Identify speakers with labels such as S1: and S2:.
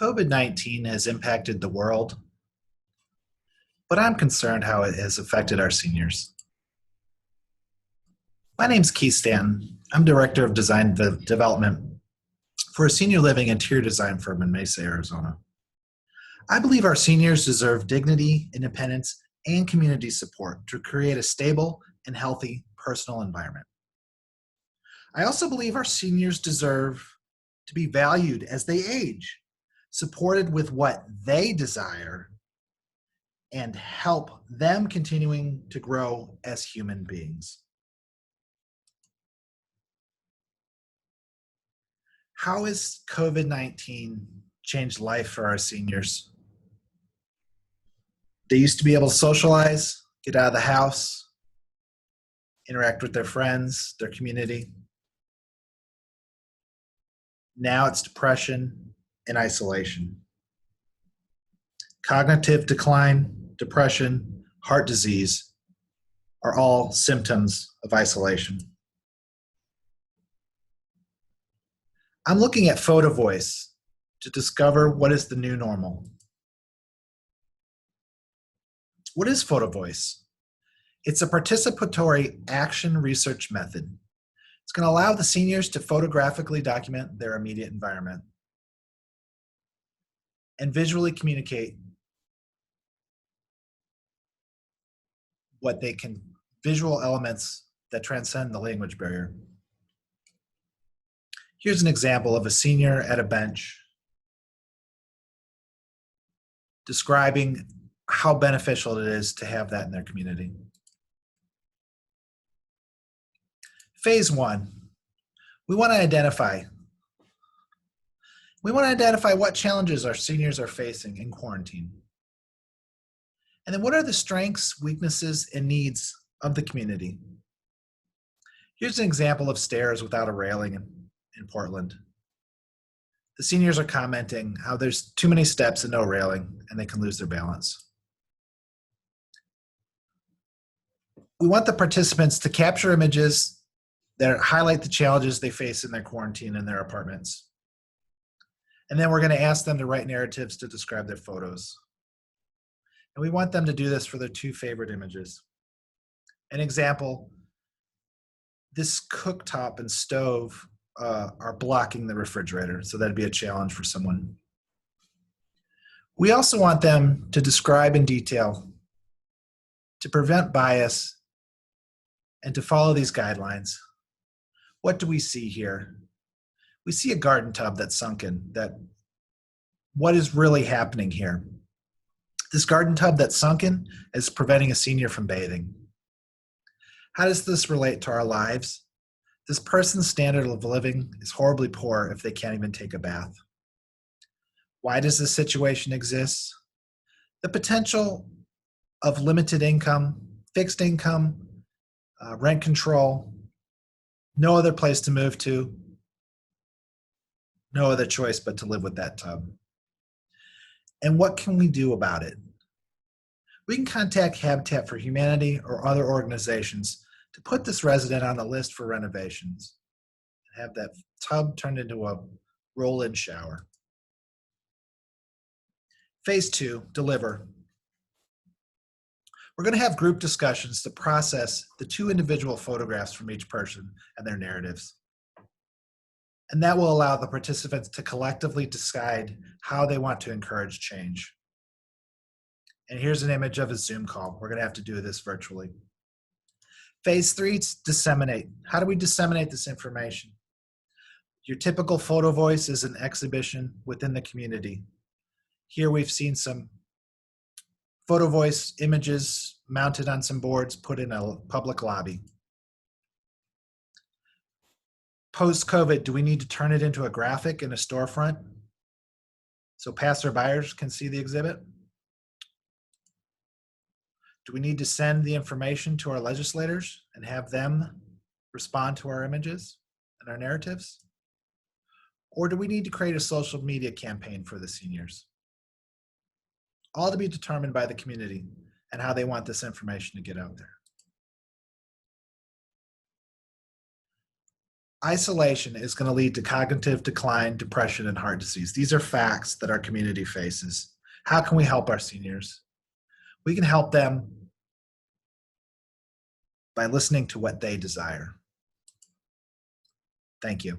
S1: COVID-19 has impacted the world, but I'm concerned how it has affected our seniors. My name's Keith Stanton. I'm Director of Design Development for a senior living interior design firm in Mesa, Arizona. I believe our seniors deserve dignity, independence, and community support to create a stable and healthy personal environment. I also believe our seniors deserve to be valued as they age, supported with what they desire, and help them continuing to grow as human beings. How has COVID-19 changed life for our seniors? They used to be able to socialize, get out of the house, interact with their friends, their community. Now it's depression and isolation. Cognitive decline, depression, heart disease are all symptoms of isolation. I'm looking at Photovoice to discover what is the new normal. What is Photovoice? It's a participatory action research method. It's going to allow the seniors to photographically document their immediate environment and visually communicate what they can, visual elements that transcend the language barrier. Here's an example of a senior at a bench describing how beneficial it is to have that in their community. Phase one, we want to identify what challenges our seniors are facing in quarantine. And then what are the strengths, weaknesses, and needs of the community? Here's an example of stairs without a railing in Portland. The seniors are commenting how there's too many steps and no railing, and they can lose their balance. We want the participants to capture images that highlight the challenges they face in their quarantine in their apartments. And then we're going to ask them to write narratives to describe their photos. And we want them to do this for their two favorite images. An example, this cooktop and stove are blocking the refrigerator, so that'd be a challenge for someone. We also want them to describe in detail, to prevent bias, and to follow these guidelines. What do we see here? We see a garden tub that's sunken. What is really happening here? This garden tub that's sunken is preventing a senior from bathing. How does this relate to our lives? This person's standard of living is horribly poor if they can't even take a bath. Why does this situation exist? The potential of limited income, fixed income, rent control, no other place to move to, no other choice but to live with that tub. And what can we do about it? We can contact Habitat for Humanity or other organizations to put this resident on a list for renovations and have that tub turned into a roll-in shower. Phase two, deliver. We're going to have group discussions to process the two individual photographs from each person and their narratives. And that will allow the participants to collectively decide how they want to encourage change. And here's an image of a Zoom call. We're going to have to do this virtually. Phase three, disseminate. How do we disseminate this information? Your typical Photovoice is an exhibition within the community. Here we've seen some Photovoice images mounted on some boards put in a public lobby. Post-COVID, do we need to turn it into a graphic in a storefront so passerbyers can see the exhibit? Do we need to send the information to our legislators and have them respond to our images and our narratives? Or do we need to create a social media campaign for the seniors? All to be determined by the community and how they want this information to get out there. Isolation is going to lead to cognitive decline, depression, and heart disease. These are facts that our community faces. How can we help our seniors? We can help them by listening to what they desire. Thank you.